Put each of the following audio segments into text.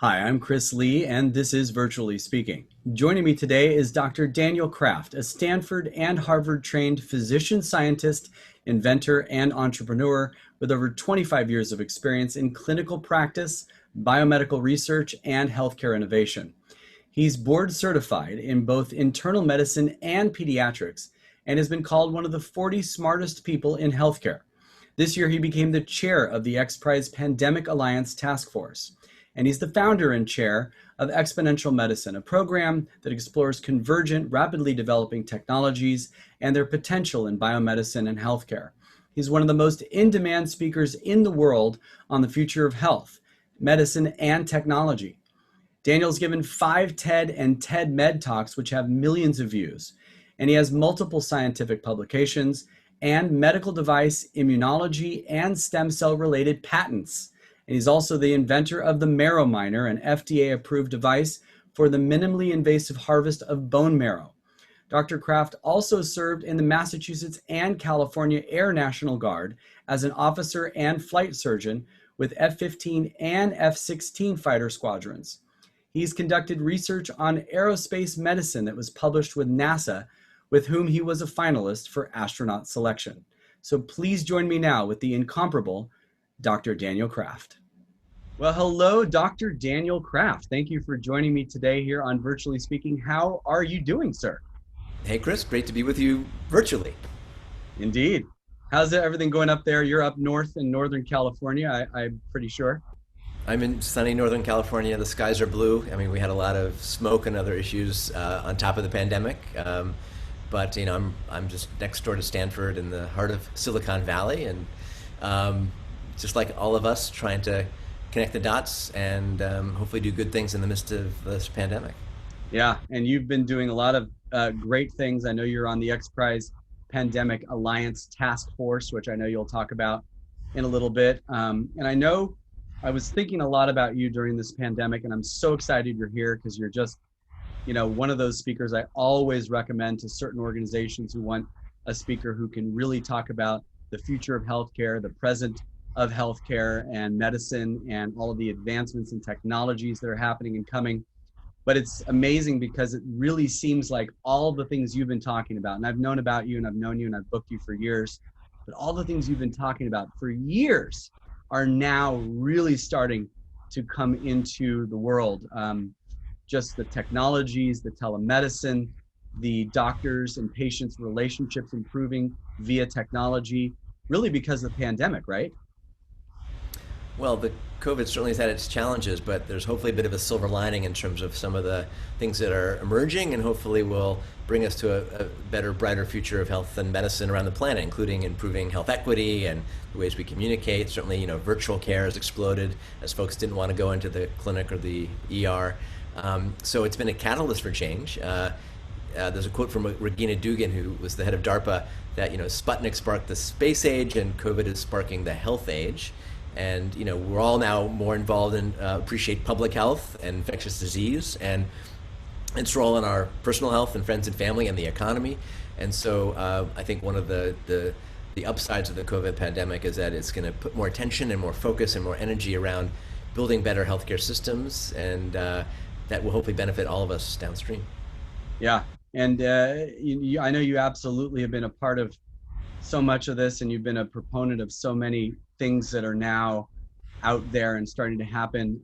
Hi, I'm Chris Lee, and this is Virtually Speaking. Joining me today is Dr. Daniel Kraft, a Stanford and Harvard trained physician scientist, inventor, and entrepreneur with over 25 years of experience in clinical practice, biomedical research, and healthcare innovation. He's board certified in both internal medicine and pediatrics and has been called one of the 40 smartest people in healthcare. This year, he became the chair of the XPRIZE Pandemic Alliance Task Force. And he's the founder and chair of Exponential Medicine, a program that explores convergent, rapidly developing technologies and their potential in biomedicine and healthcare. He's one of the most in-demand speakers in the world on the future of health, medicine, and technology. Daniel's given 5 TED and TEDMED talks, which have millions of views, and he has multiple scientific publications and medical device, immunology, and stem cell-related patents. And he's also the inventor of the Marrow Miner, an FDA-approved device for the minimally invasive harvest of bone marrow. Dr. Kraft also served in the Massachusetts and California Air National Guard as an officer and flight surgeon with F-15 and F-16 fighter squadrons. He's conducted research on aerospace medicine that was published with NASA, with whom he was a finalist for astronaut selection. So please join me now with the incomparable Dr. Daniel Kraft. Well, hello, Dr. Daniel Kraft. Thank you for joining me today here on Virtually Speaking. How are you doing, sir? Hey, Chris, great to be with you virtually. Indeed. How's everything going up there? You're up north in Northern California, I'm pretty sure. I'm in sunny Northern California. The skies are blue. I mean, we had a lot of smoke and other issues on top of the pandemic. But, you know, I'm just next door to Stanford in the heart of Silicon Valley. And just like all of us, trying to connect the dots and hopefully do good things in the midst of this pandemic. Yeah, and you've been doing a lot of great things. I know you're on the XPRIZE Pandemic Alliance Task Force, which I know you'll talk about in a little bit. And I know I was thinking a lot about you during this pandemic, and I'm so excited you're here because you're just, you know, one of those speakers I always recommend to certain organizations who want a speaker who can really talk about the future of healthcare, the present of healthcare and medicine, and all of the advancements and technologies that are happening and coming. But it's amazing because it really seems like all the things you've been talking about, and I've known about you and I've known you and I've booked you for years, but all the things you've been talking about for years are now really starting to come into the world. Just the technologies, the telemedicine, the doctors and patients relationships improving via technology, really because of the pandemic, right? Well, the COVID certainly has had its challenges, but there's hopefully a bit of a silver lining in terms of some of the things that are emerging and hopefully will bring us to a better, brighter future of health and medicine around the planet, including improving health equity and the ways we communicate. Certainly, you know, virtual care has exploded as folks didn't want to go into the clinic or the ER. So it's been a catalyst for change. There's a quote from Regina Dugan, who was the head of DARPA, that, you know, Sputnik sparked the space age and COVID is sparking the health age. And, you know, we're all now more involved in appreciate public health and infectious disease and its role in our personal health and friends and family and the economy. And so I think one of the upsides of the COVID pandemic is that it's going to put more attention and more focus and more energy around building better healthcare systems, and that will hopefully benefit all of us downstream. Yeah, and I know you absolutely have been a part of so much of this, and you've been a proponent of so many things that are now out there and starting to happen.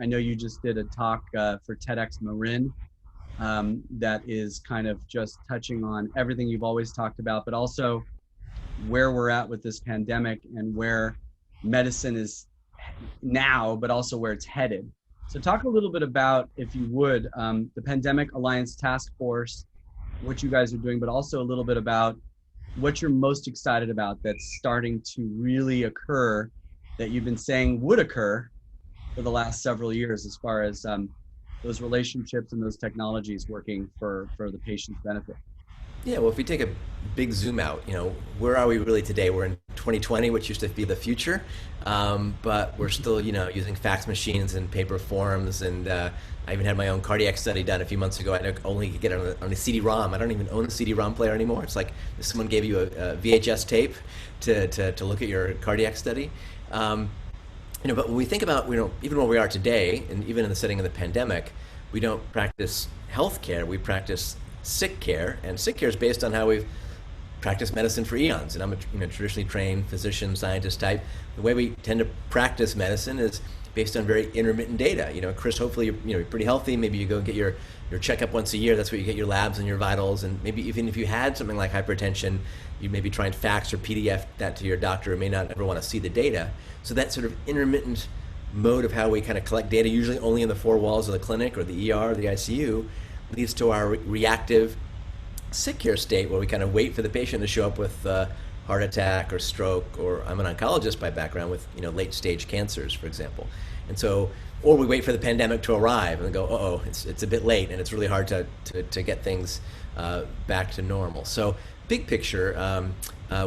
I know you just did a talk for TEDx Marin that is kind of just touching on everything you've always talked about, but also where we're at with this pandemic and where medicine is now, but also where it's headed. So talk a little bit about, if you would, the Pandemic Alliance Task Force, what you guys are doing, but also a little bit about what you're most excited about that's starting to really occur, that you've been saying would occur for the last several years, as far as those relationships and those technologies working for the patient's benefit. Yeah, well, if we take a big zoom out, you know, where are we really today? We're in 2020, which used to be the future, but we're still, you know, using fax machines and paper forms, and I even had my own cardiac study done a few months ago. I only could get it on a CD-ROM. I don't even own a CD-ROM player anymore. It's like if someone gave you a VHS tape to look at your cardiac study. But when we think about, even where we are today, and even in the setting of the pandemic, we don't practice healthcare, we practice sick care, and sick care is based on how we've practiced medicine for eons. And I'm a traditionally trained physician, scientist type. The way we tend to practice medicine is based on very intermittent data. Chris, hopefully you're pretty healthy. Maybe you go and get your checkup once a year. That's where you get your labs and your vitals. And maybe even if you had something like hypertension, you maybe try and fax or PDF that to your doctor who may not ever want to see the data. So that sort of intermittent mode of how we kind of collect data, usually only in the four walls of the clinic or the ER or the ICU, leads to our reactive sick care state where we kind of wait for the patient to show up with heart attack or stroke, or I'm an oncologist by background, with late stage cancers, for example. And so, or we wait for the pandemic to arrive and go, oh, it's a bit late and it's really hard to get things back to normal. So big picture,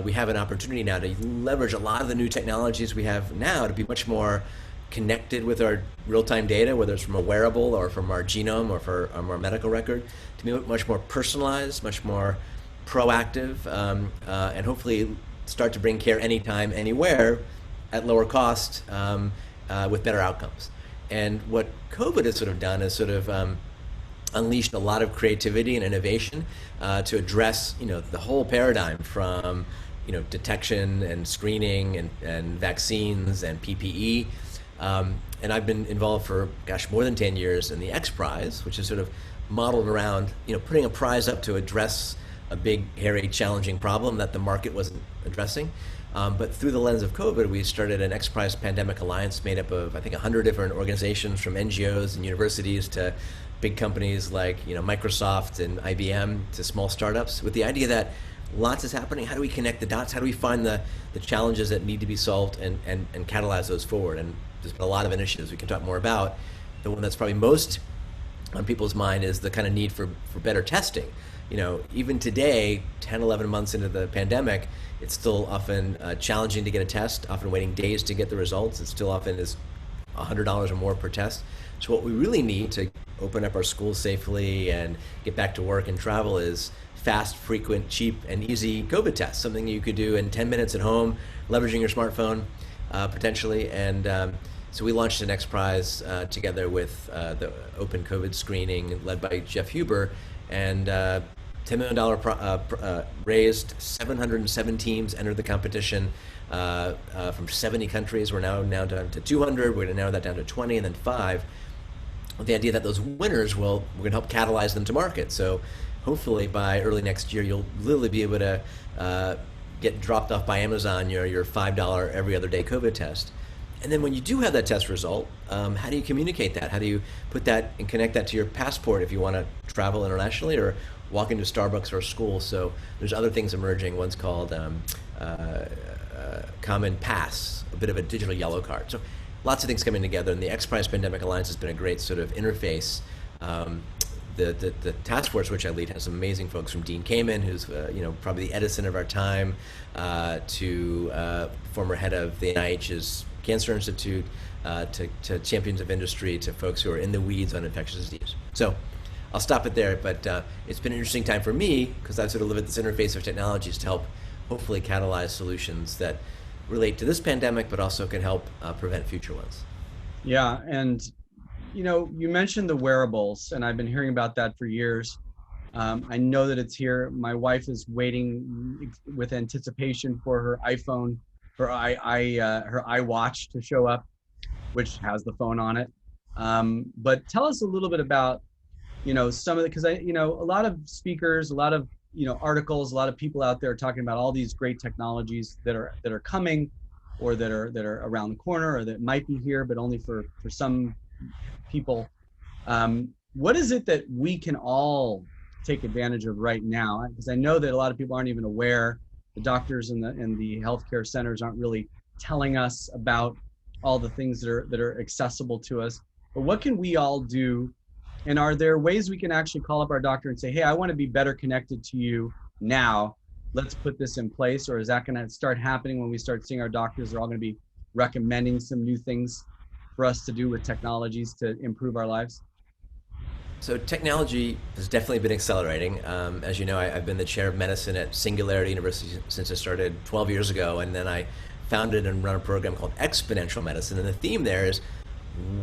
we have an opportunity now to leverage a lot of the new technologies we have now to be much more connected with our real-time data, whether it's from a wearable or from our genome or from our medical record, to be much more personalized, much more proactive, and hopefully start to bring care anytime, anywhere, at lower cost, with better outcomes. And what COVID has sort of done is sort of unleashed a lot of creativity and innovation to address, the whole paradigm from, detection and screening and vaccines and PPE. And I've been involved for, more than 10 years in the XPRIZE, which is sort of modeled around, putting a prize up to address a big, hairy, challenging problem that the market wasn't addressing. But through the lens of COVID, we started an XPRIZE Pandemic Alliance made up of, I think, 100 different organizations, from NGOs and universities to big companies like Microsoft and IBM, to small startups, with the idea that lots is happening. How do we connect the dots? How do we find the challenges that need to be solved and catalyze those forward? And there's been a lot of initiatives we can talk more about. The one that's probably most on people's mind is the kind of need for better testing. Even today, 10, 11 months into the pandemic, it's still often challenging to get a test, often waiting days to get the results. It still often is $100 or more per test. So what we really need to open up our schools safely and get back to work and travel is fast, frequent, cheap, and easy COVID tests, something you could do in 10 minutes at home, leveraging your smartphone, potentially. And so we launched an XPRIZE together with the Open COVID Screening led by Jeff Huber, and $10 million raised. 707 teams entered the competition from 70 countries. We're now down to 200. We're going to narrow that down to 20 and then 5. With the idea that those winners we're going to help catalyze them to market. So hopefully by early next year, you'll literally be able to get dropped off by Amazon your $5 every other day COVID test. And then when you do have that test result, how do you communicate that? How do you put that and connect that to your passport if you want to travel internationally or walk into Starbucks or a school? So there's other things emerging. One's called Common Pass, a bit of a digital yellow card. So lots of things coming together, and the XPRIZE Pandemic Alliance has been a great sort of interface. The task force, which I lead, has some amazing folks, from Dean Kamen, who's probably the Edison of our time, to former head of the NIH's Cancer Institute, to champions of industry, to folks who are in the weeds on infectious disease. So I'll stop it there, but it's been an interesting time for me because I sort of live at this interface of technologies to help hopefully catalyze solutions that relate to this pandemic, but also can help prevent future ones. Yeah, and you mentioned the wearables, and I've been hearing about that for years. I know that it's here. My wife is waiting with anticipation for her iPhone, her iWatch to show up, which has the phone on it. But tell us a little bit about, some of the, because a lot of speakers, a lot of articles, a lot of people out there talking about all these great technologies that are coming, or that are around the corner, or that might be here, but only for some people. What is it that we can all take advantage of right now? Because I know that a lot of people aren't even aware. The doctors and the healthcare centers aren't really telling us about all the things that are accessible to us. But what can we all do? And are there ways we can actually call up our doctor and say, hey, I want to be better connected to you now. Let's put this in place? Or is that going to start happening when we start seeing our doctors? They're all going to be recommending some new things for us to do with technologies to improve our lives? So technology has definitely been accelerating. As you know, I've been the chair of medicine at Singularity University since I started 12 years ago, and then I founded and run a program called Exponential Medicine, and the theme there is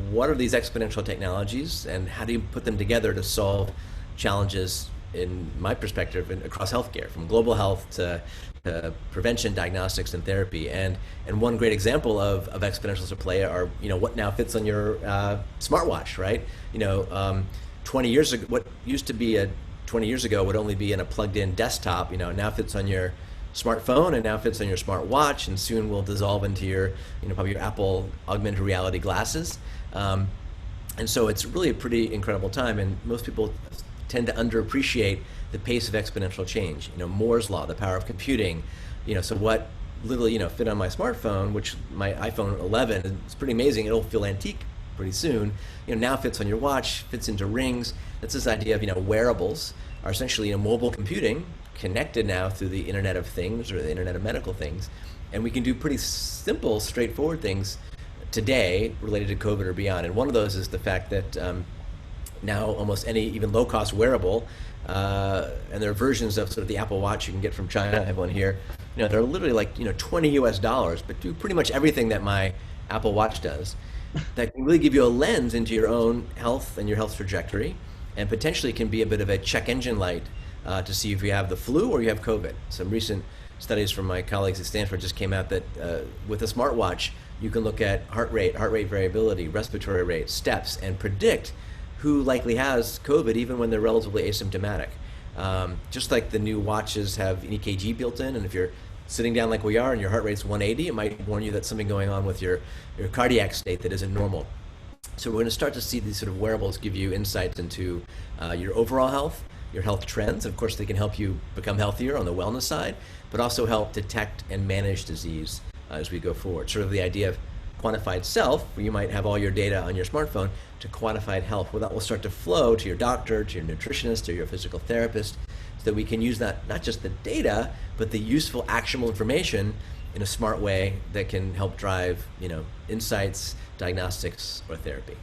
what are these exponential technologies and how do you put them together to solve challenges, in my perspective, across healthcare, from global health to prevention, diagnostics, and therapy. And one great example of exponentials at play are, what now fits on your smartwatch, right? 20 years ago, what used to be 20 years ago would only be in a plugged-in desktop, now fits on your smartphone and now fits on your smartwatch, and soon will dissolve into your, probably your Apple augmented reality glasses. And so it's really a pretty incredible time, and most people tend to underappreciate the pace of exponential change. Moore's law, the power of computing. So what literally, fit on my smartphone, which my iPhone 11 is pretty amazing. It'll feel antique pretty soon. Now fits on your watch, fits into rings. That's this idea of, wearables are essentially, mobile computing connected now through the Internet of Things or the Internet of Medical Things. And we can do pretty simple, straightforward things today related to COVID or beyond. And one of those is the fact that now almost any even low-cost wearable, and there are versions of sort of the Apple Watch you can get from China. I have one here. They're literally like $20 US, but do pretty much everything that my Apple Watch does. That can really give you a lens into your own health and your health trajectory, and potentially can be a bit of a check engine light to see if you have the flu or you have COVID. Some recent studies from my colleagues at Stanford just came out that with a smartwatch, you can look at heart rate variability, respiratory rate, steps, and predict who likely has COVID even when they're relatively asymptomatic. Just like the new watches have an EKG built in, and if you're sitting down like we are and your heart rate's 180, it might warn you that something going on with your cardiac state that isn't normal. So we're going to start to see these sort of wearables give you insights into your overall health, your health trends. Of course, they can help you become healthier on the wellness side, but also help detect and manage disease as we go forward. Sort of the idea of quantified self, where you might have all your data on your smartphone, to quantified health, where that will start to flow to your doctor, to your nutritionist, to your physical therapist, so that we can use that, not just the data, but the useful, actionable information in a smart way that can help drive, insights, diagnostics, or therapy.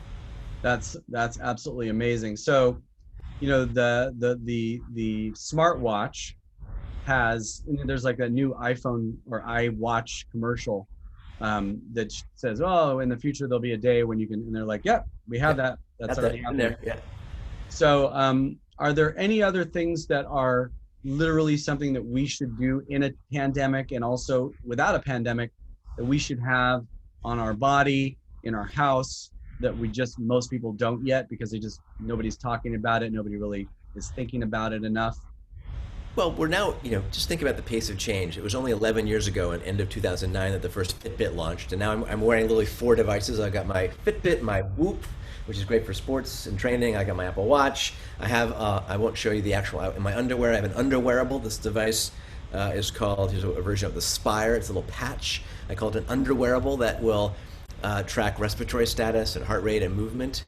That's absolutely amazing. So, the smartwatch has, there's like a new iPhone or iWatch commercial that says, oh, in the future there'll be a day when you can, and they're like, yep, we have that. That's already in there. Yeah. So are there any other things that are literally something that we should do in a pandemic and also without a pandemic that we should have on our body, in our house, that most people don't yet because nobody's talking about it, nobody really is thinking about it enough? Well, we're now, just think about the pace of change. It was only 11 years ago, in end of 2009, that the first Fitbit launched. And now I'm wearing literally 4 devices. I've got my Fitbit, my Whoop, which is great for sports and training. I got my Apple Watch. I have, I won't show you the actual, in my underwear, I have an underwearable. This device is called, here's a version of the Spire. It's a little patch. I call it an underwearable that will track respiratory status and heart rate and movement.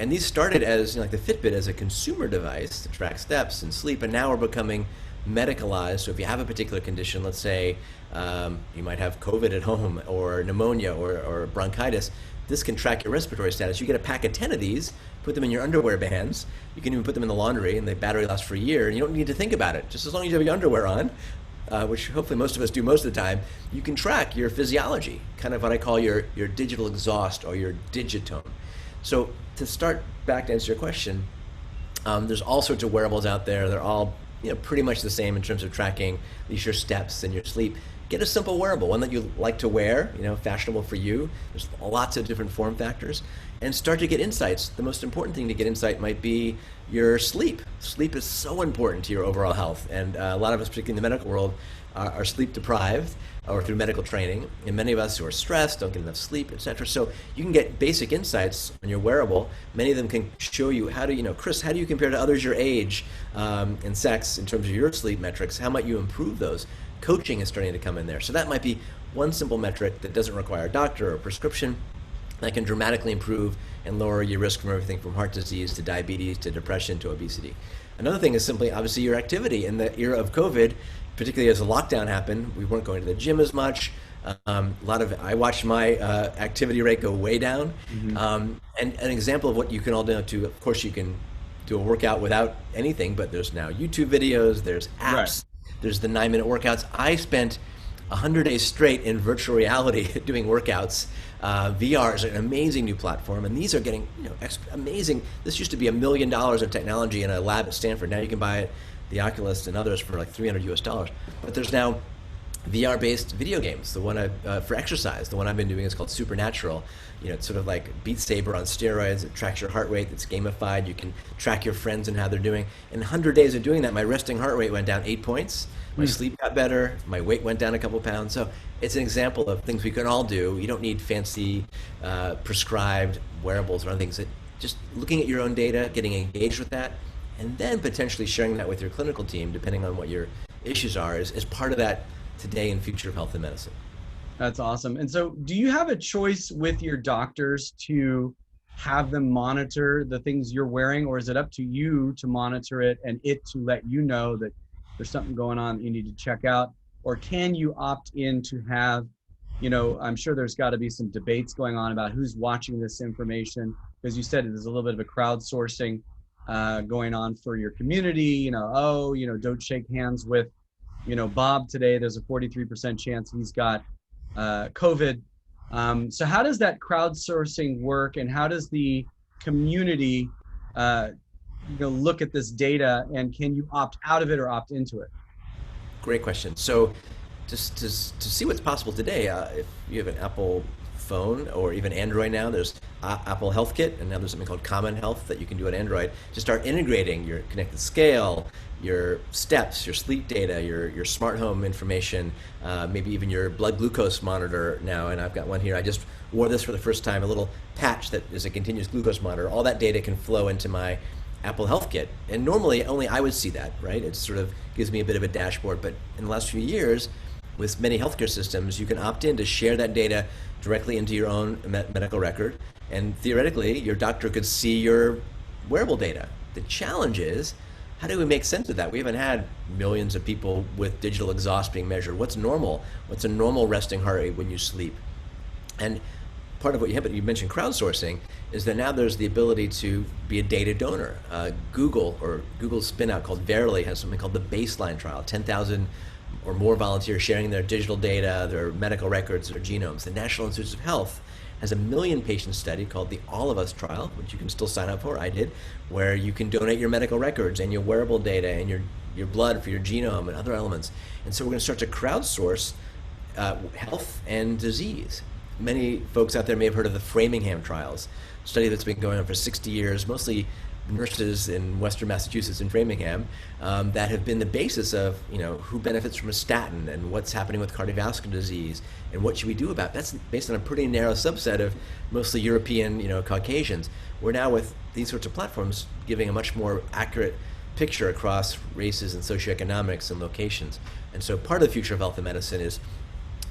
And these started as, like the Fitbit, as a consumer device to track steps and sleep, and now are becoming medicalized. So if you have a particular condition, let's say you might have COVID at home or pneumonia or bronchitis, this can track your respiratory status. You get a pack of 10 of these, put them in your underwear bands. You can even put them in the laundry, and the battery lasts for a year, and you don't need to think about it. Just as long as you have your underwear on, which hopefully most of us do most of the time, you can track your physiology, kind of what I call your digital exhaust or your digitome. So to start back to answer your question, there's all sorts of wearables out there. They're all pretty much the same in terms of tracking at least your steps and your sleep. Get a simple wearable, one that you like to wear, fashionable for you. There's lots of different form factors, and start to get insights. The most important thing to get insight might be your sleep. Sleep is so important to your overall health, and a lot of us, particularly in the medical world, are sleep deprived or through medical training, and many of us who are stressed, don't get enough sleep, etc. So you can get basic insights on your wearable. Many of them can show you how to, Chris, how do you compare to others your age and sex in terms of your sleep metrics? How might you improve those? Coaching is starting to come in there. So that might be one simple metric that doesn't require a doctor or a prescription that can dramatically improve and lower your risk from everything from heart disease to diabetes to depression to obesity. Another thing is simply, obviously, your activity. In the era of COVID, particularly as the lockdown happened, we weren't going to the gym as much. I watched my activity rate go way down. Mm-hmm. And an example of what you can all do, of course, you can do a workout without anything, but there's now YouTube videos, there's apps, right. There's the 9-minute workouts. I spent 100 days straight in virtual reality doing workouts. VR is an amazing new platform, and these are getting amazing. This used to be $1 million of technology in a lab at Stanford. Now you can buy it, the Oculus and others, for like $300 US. But there's now VR-based video games. The one for exercise, the one I've been doing is called Supernatural. It's sort of like Beat Saber on steroids. It tracks your heart rate. It's gamified. You can track your friends and how they're doing. In 100 days of doing that, my resting heart rate went down 8 points. My sleep got better. My weight went down a couple pounds. So it's an example of things we can all do. You don't need fancy prescribed wearables or other things. Just looking at your own data, getting engaged with that, and then potentially sharing that with your clinical team, depending on what your issues are, is part of that today and future of health and medicine. That's awesome. And so do you have a choice with your doctors to have them monitor the things you're wearing, or is it up to you to monitor it and it to let you know that there's something going on that you need to check out? Or can you opt in to have, I'm sure there's got to be some debates going on about who's watching this information, because you said there's a little bit of a crowdsourcing going on for your community, don't shake hands with Bob today. There's a 43% chance he's got COVID. So how does that crowdsourcing work, and how does the community look at this data, and can you opt out of it or opt into it? Great question. So just to see what's possible today, if you have an Apple phone or even Android now, there's Apple Health Kit, and now there's something called Common Health that you can do on Android to start integrating your connected scale, your steps, your sleep data, your smart home information, maybe even your blood glucose monitor now. And I've got one here. I just wore this for the first time, a little patch that is a continuous glucose monitor. All that data can flow into my Apple Health Kit. And normally only I would see that, right? It sort of gives me a bit of a dashboard. But in the last few years, with many healthcare systems, you can opt in to share that data directly into your own medical record. And theoretically, your doctor could see your wearable data. The challenge is, how do we make sense of that? We haven't had millions of people with digital exhaust being measured. What's normal? What's a normal resting heart rate when you sleep? And part of what you mentioned crowdsourcing, is that now there's the ability to be a data donor. Google's spin-out called Verily has something called the Baseline Trial, 10,000 or more volunteers sharing their digital data, their medical records, their genomes. The National Institutes of Health has a 1 million patient study called the All of Us Trial, which you can still sign up for, I did, where you can donate your medical records and your wearable data and your blood for your genome and other elements. And so we're going to start to crowdsource health and disease. Many folks out there may have heard of the Framingham trials, a study that's been going on for 60 years, mostly nurses in Western Massachusetts in Framingham, that have been the basis of who benefits from a statin and what's happening with cardiovascular disease and what should we do about it. That's based on a pretty narrow subset of mostly European Caucasians. We're now, with these sorts of platforms, giving a much more accurate picture across races and socioeconomics and locations. And so part of the future of health and medicine is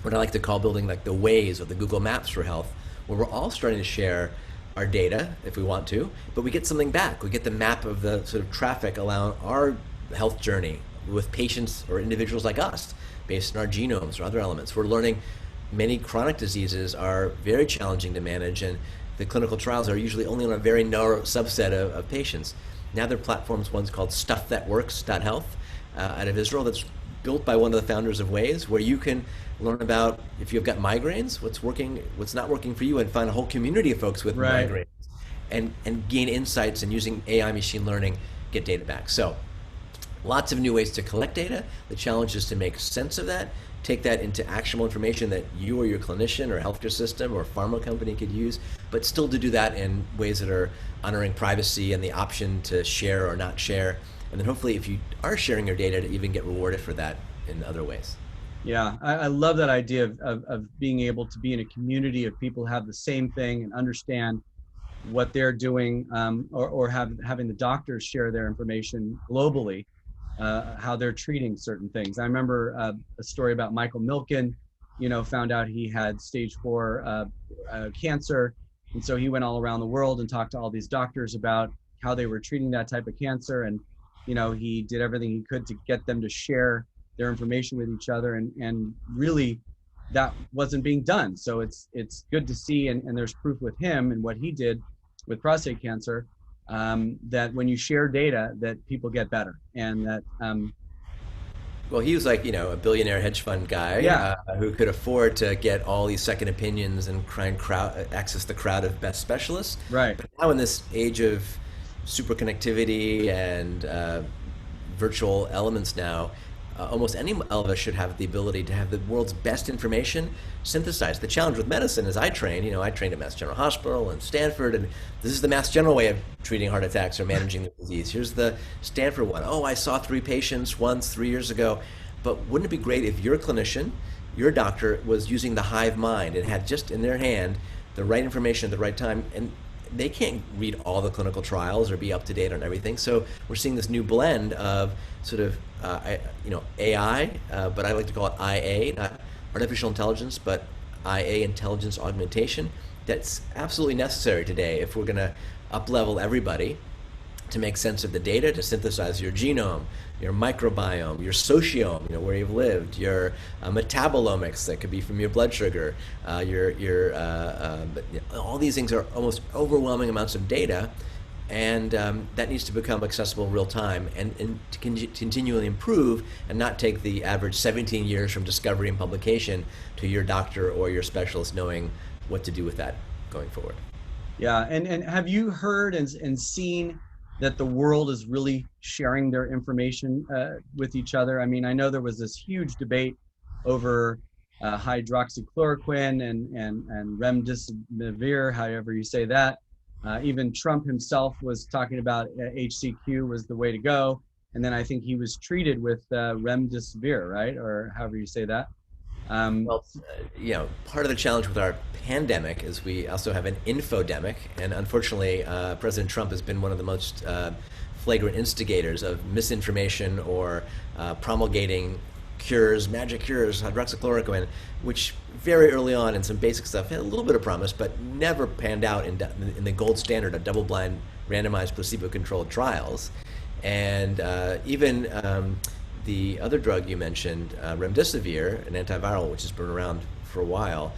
what I like to call building like the Waze or the Google Maps for health, where we're all starting to share our data if we want to, but we get something back. We get the map of the sort of traffic along our health journey with patients or individuals like us based on our genomes or other elements. We're learning many chronic diseases are very challenging to manage, and the clinical trials are usually only on a very narrow subset of patients. Now there are platforms, one's called StuffThatWorks.health out of Israel, that's built by one of the founders of Waze, where you can learn about, if you've got migraines, what's working, what's not working for you, and find a whole community of folks with migraines, and gain insights, and using AI machine learning, get data back. So lots of new ways to collect data. The challenge is to make sense of that, take that into actionable information that you or your clinician or healthcare system or pharma company could use, but still to do that in ways that are honoring privacy and the option to share or not share. And then hopefully, if you are sharing your data, to even get rewarded for that in other ways. Yeah, I love that idea of being able to be in a community of people who have the same thing and understand what they're doing, or having the doctors share their information globally, how they're treating certain things. I remember a story about Michael Milken, found out he had stage 4 cancer. And so he went all around the world and talked to all these doctors about how they were treating that type of cancer. And, he did everything he could to get them to share their information with each other. And really that wasn't being done. So it's good to see, and there's proof with him and what he did with prostate cancer, that when you share data, that people get better, and that Well, he was like, a billionaire hedge fund guy Yeah, who could afford to get all these second opinions and try and access the crowd of best specialists. right. But now in this age of super connectivity and virtual elements now, almost any of us should have the ability to have the world's best information synthesized. The challenge with medicine is I trained at Mass General Hospital and Stanford, and this is the Mass General way of treating heart attacks or managing the disease. Here's the Stanford one. Oh, I saw 3 patients once 3 years ago. But wouldn't it be great if your clinician, your doctor, was using the hive mind and had just in their hand the right information at the right time? And they can't read all the clinical trials or be up to date on everything. So we're seeing this new blend of sort of AI, but I like to call it IA, not artificial intelligence, but IA, intelligence augmentation. That's absolutely necessary today if we're going to up-level everybody to make sense of the data, to synthesize your genome, your microbiome, your sociome, where you've lived, your metabolomics that could be from your blood sugar, all these things are almost overwhelming amounts of data, and that needs to become accessible real time and to continually improve and not take the average 17 years from discovery and publication to your doctor or your specialist knowing what to do with that going forward. Yeah, and have you heard and seen that the world is really sharing their information with each other? I mean, I know there was this huge debate over hydroxychloroquine and remdesivir, however you say that. Even Trump himself was talking about HCQ was the way to go. And then I think he was treated with remdesivir, right? Or however you say that. Well, part of the challenge with our pandemic is we also have an infodemic, and unfortunately, President Trump has been one of the most flagrant instigators of misinformation or promulgating cures, magic cures, hydroxychloroquine, which very early on in some basic stuff had a little bit of promise, but never panned out in the gold standard of double-blind, randomized, placebo-controlled trials, and even the other drug you mentioned, remdesivir, an antiviral, which has been around for a while,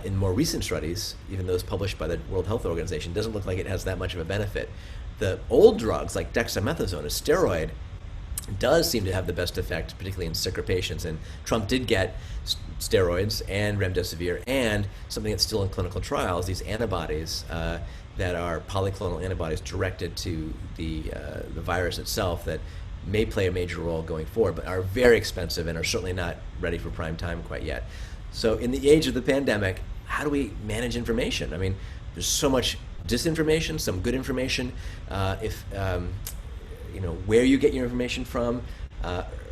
in more recent studies, even those published by the World Health Organization, doesn't look like it has that much of a benefit. The old drugs, like dexamethasone, a steroid, does seem to have the best effect, particularly in sicker patients. And Trump did get steroids and remdesivir and something that's still in clinical trials, these antibodies that are polyclonal antibodies directed to the virus itself that may play a major role going forward, but are very expensive and are certainly not ready for prime time quite yet. So in the age of the pandemic, how do we manage information? I mean, there's so much disinformation, some good information. Where you get your information from.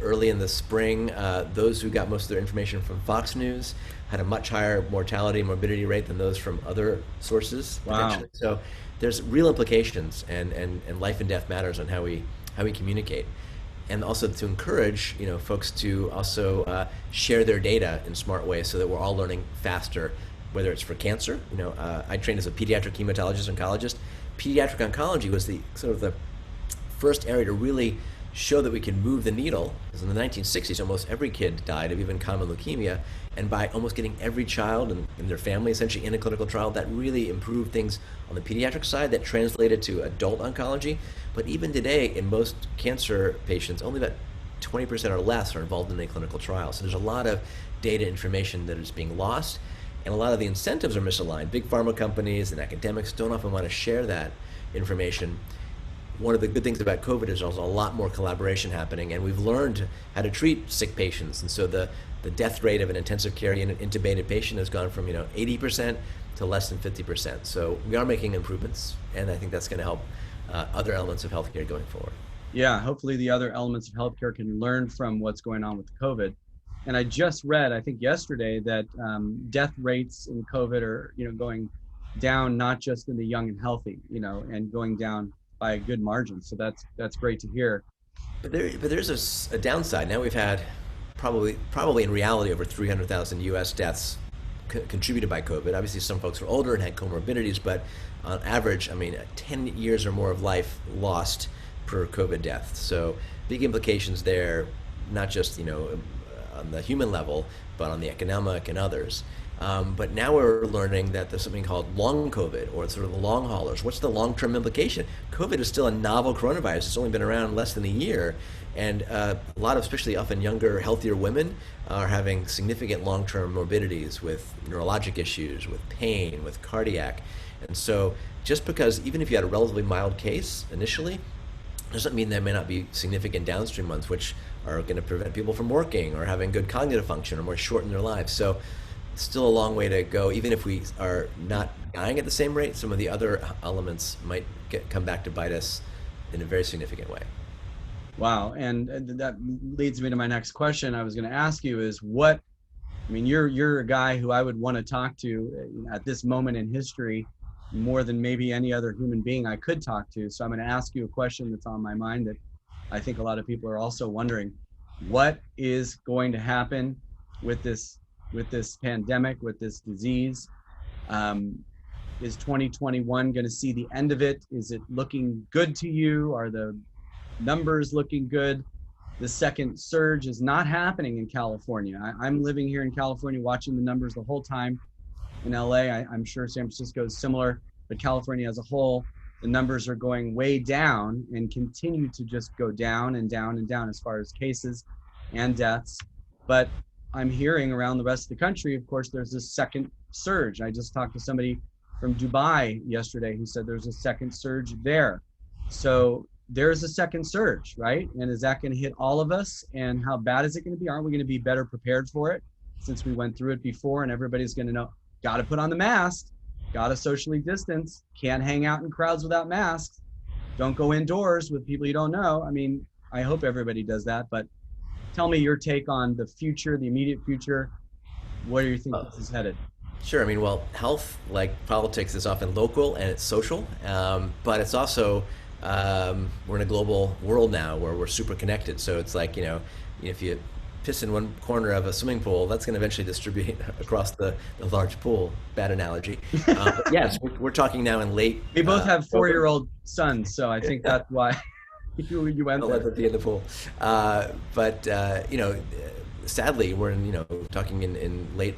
Early in the spring, those who got most of their information from Fox News had a much higher mortality and morbidity rate than those from other sources. Wow. Potentially. So there's real implications, and life and death matters on how we communicate. And also to encourage folks to also share their data in smart ways so that we're all learning faster, whether it's for cancer. I trained as a pediatric hematologist oncologist. Pediatric oncology was the sort of the first area to really show that we can move the needle, because in the 1960s almost every kid died of even common leukemia, and by almost getting every child and their family essentially in a clinical trial, that really improved things on the pediatric side, that translated to adult oncology. But even today, in most cancer patients, only about 20% or less are involved in a clinical trial. So there's a lot of data information that is being lost, and a lot of the incentives are misaligned. Big pharma companies and academics don't often want to share that information. One of the good things about COVID is there's a lot more collaboration happening, and we've learned how to treat sick patients. And so the death rate of an intensive care unit intubated patient has gone from 80% to less than 50%. So we are making improvements, and I think that's going to help other elements of healthcare going forward. Yeah, hopefully the other elements of healthcare can learn from what's going on with COVID. And I just read, I think yesterday, that death rates in COVID are going down, not just in the young and healthy, and going down by a good margin. So that's great to hear. But there's a downside. Now we've had probably in reality over 300,000 U.S. deaths contributed by COVID. Obviously, some folks were older and had comorbidities, but on average, 10 years or more of life lost per COVID death. So big implications there, not just on the human level, but on the economic and others. But now we're learning that there's something called long COVID, or sort of the long haulers. What's the long-term implication? COVID is still a novel coronavirus. It's only been around less than a year. And a lot of, especially often younger, healthier women are having significant long-term morbidities with neurologic issues, with pain, with cardiac. And so just because, even if you had a relatively mild case initially, doesn't mean there may not be significant downstream ones, which are going to prevent people from working or having good cognitive function or more shorten their lives. So still a long way to go. Even if we are not dying at the same rate, some of the other elements might come back to bite us in a very significant way. Wow, and that leads me to my next question. I was going to ask you is you're a guy who I would want to talk to at this moment in history more than maybe any other human being I could talk to. So I'm going to ask you a question that's on my mind that I think a lot of people are also wondering. What is going to happen with this pandemic, with this disease? Is 2021 going to see the end of it? Is it looking good to you? Are the numbers looking good? The second surge is not happening in California. I'm living here in California, watching the numbers the whole time. In LA, I'm sure San Francisco is similar, but California as a whole, the numbers are going way down and continue to just go down and down and down as far as cases and deaths. But I'm hearing around the rest of the country, of course, there's this second surge. I just talked to somebody from Dubai yesterday who said there's a second surge there. So there's a second surge, right? And is that going to hit all of us? And how bad is it going to be? Aren't we going to be better prepared for it since we went through it before, and everybody's going to know, got to put on the mask, got to socially distance, can't hang out in crowds without masks, don't go indoors with people you don't know. I mean, I hope everybody does that, but tell me your take on the future, the immediate future. Where do you think this is headed? Sure. I mean, well, health, like politics, is often local and it's social, but it's also, we're in a global world now where we're super connected. So it's like, if you piss in one corner of a swimming pool, that's going to eventually distribute across the large pool. Bad analogy. But yes, we're talking now in late. We both have 4-year-old sons, so I think that's why you went there. Let them be in the pool. Sadly, we're talking in late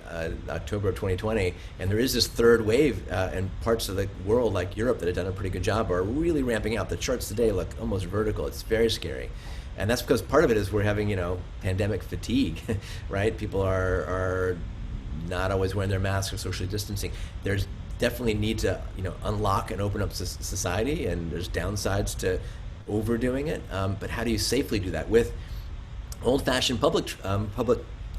October of 2020, and there is this third wave, and parts of the world like Europe that have done a pretty good job are really ramping out. The charts today look almost vertical. It's very scary. And that's because part of it is we're having, pandemic fatigue, right? People are not always wearing their masks or socially distancing. There's definitely need to, unlock and open up society, and there's downsides to overdoing it. But how do you safely do that with old-fashioned public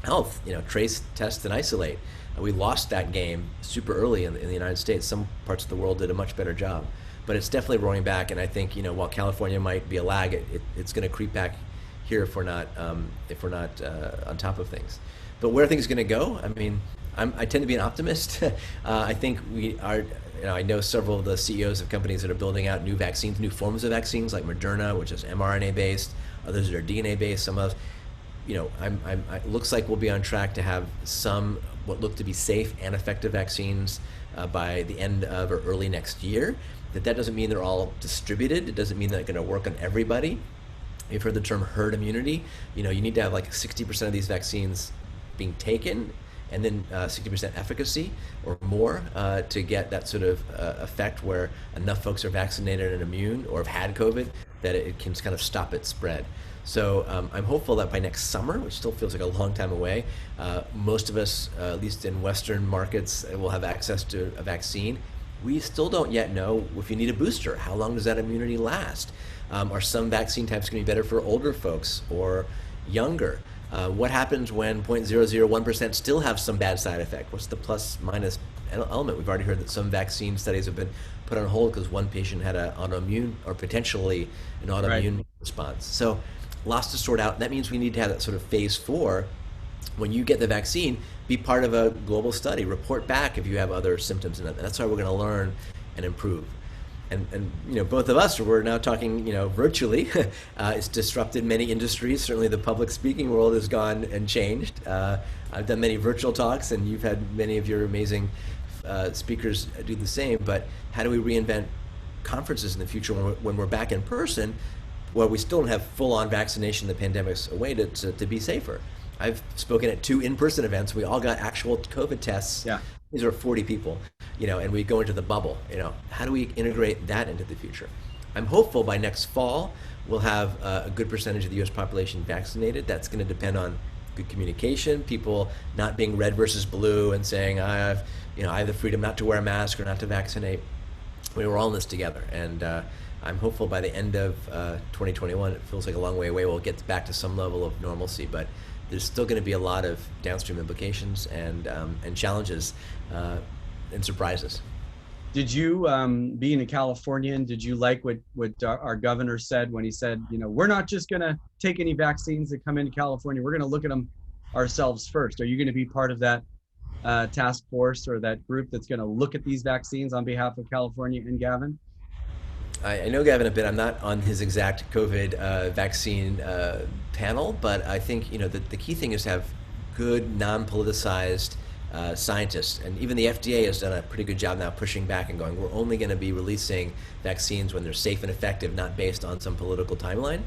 health? Trace, test, and isolate. We lost that game super early in the United States. Some parts of the world did a much better job. But it's definitely roaring back, and I think while California might be a lag, it's going to creep back here if we're not on top of things. But where are things going to go? I mean, I tend to be an optimist. I think we are. I know several of the CEOs of companies that are building out new vaccines, new forms of vaccines, like Moderna, which is mRNA based. Others that are DNA based. Some of, it looks like we'll be on track to have some what look to be safe and effective vaccines by the end of or early next year. That doesn't mean they're all distributed. It doesn't mean they're going to work on everybody. You've heard the term herd immunity. You need to have like 60% of these vaccines being taken, and then 60% efficacy or more to get that sort of effect where enough folks are vaccinated and immune or have had COVID that it can kind of stop its spread. So I'm hopeful that by next summer, which still feels like a long time away, most of us, at least in Western markets, will have access to a vaccine. We still don't yet know if you need a booster. How long does that immunity last? Are some vaccine types going to be better for older folks or younger? What happens when 0.001% still have some bad side effect? What's the plus minus element? We've already heard that some vaccine studies have been put on hold because one patient had an autoimmune or potentially an autoimmune response. So lots to sort out. That means we need to have that sort of phase 4. When you get the vaccine, be part of a global study. Report back if you have other symptoms, and that's how we're going to learn and improve. And both of us, we're now talking virtually. It's disrupted many industries. Certainly the public speaking world has gone and changed. I've done many virtual talks, and you've had many of your amazing speakers do the same. But how do we reinvent conferences in the future when we're back in person, where we still don't have full-on vaccination, the pandemic's a way to be safer? I've spoken at 2 in-person events. We all got actual COVID tests. Yeah. These are 40 people, and we go into the bubble. How do we integrate that into the future? I'm hopeful by next fall we'll have a good percentage of the U.S. population vaccinated. That's going to depend on good communication, people not being red versus blue and saying I have the freedom not to wear a mask or not to vaccinate. We're all in this together, and I'm hopeful by the end of 2021. It feels like a long way away. We'll get back to some level of normalcy, but there's still going to be a lot of downstream implications and challenges and surprises. Did you, being a Californian, did you like what our governor said when he said, we're not just going to take any vaccines that come into California, we're going to look at them ourselves first? Are you going to be part of that task force or that group that's going to look at these vaccines on behalf of California and Gavin? I know Gavin a bit. I'm not on his exact COVID vaccine panel, but I think the key thing is to have good, non-politicized scientists, and even the FDA has done a pretty good job now pushing back and going, we're only going to be releasing vaccines when they're safe and effective, not based on some political timeline.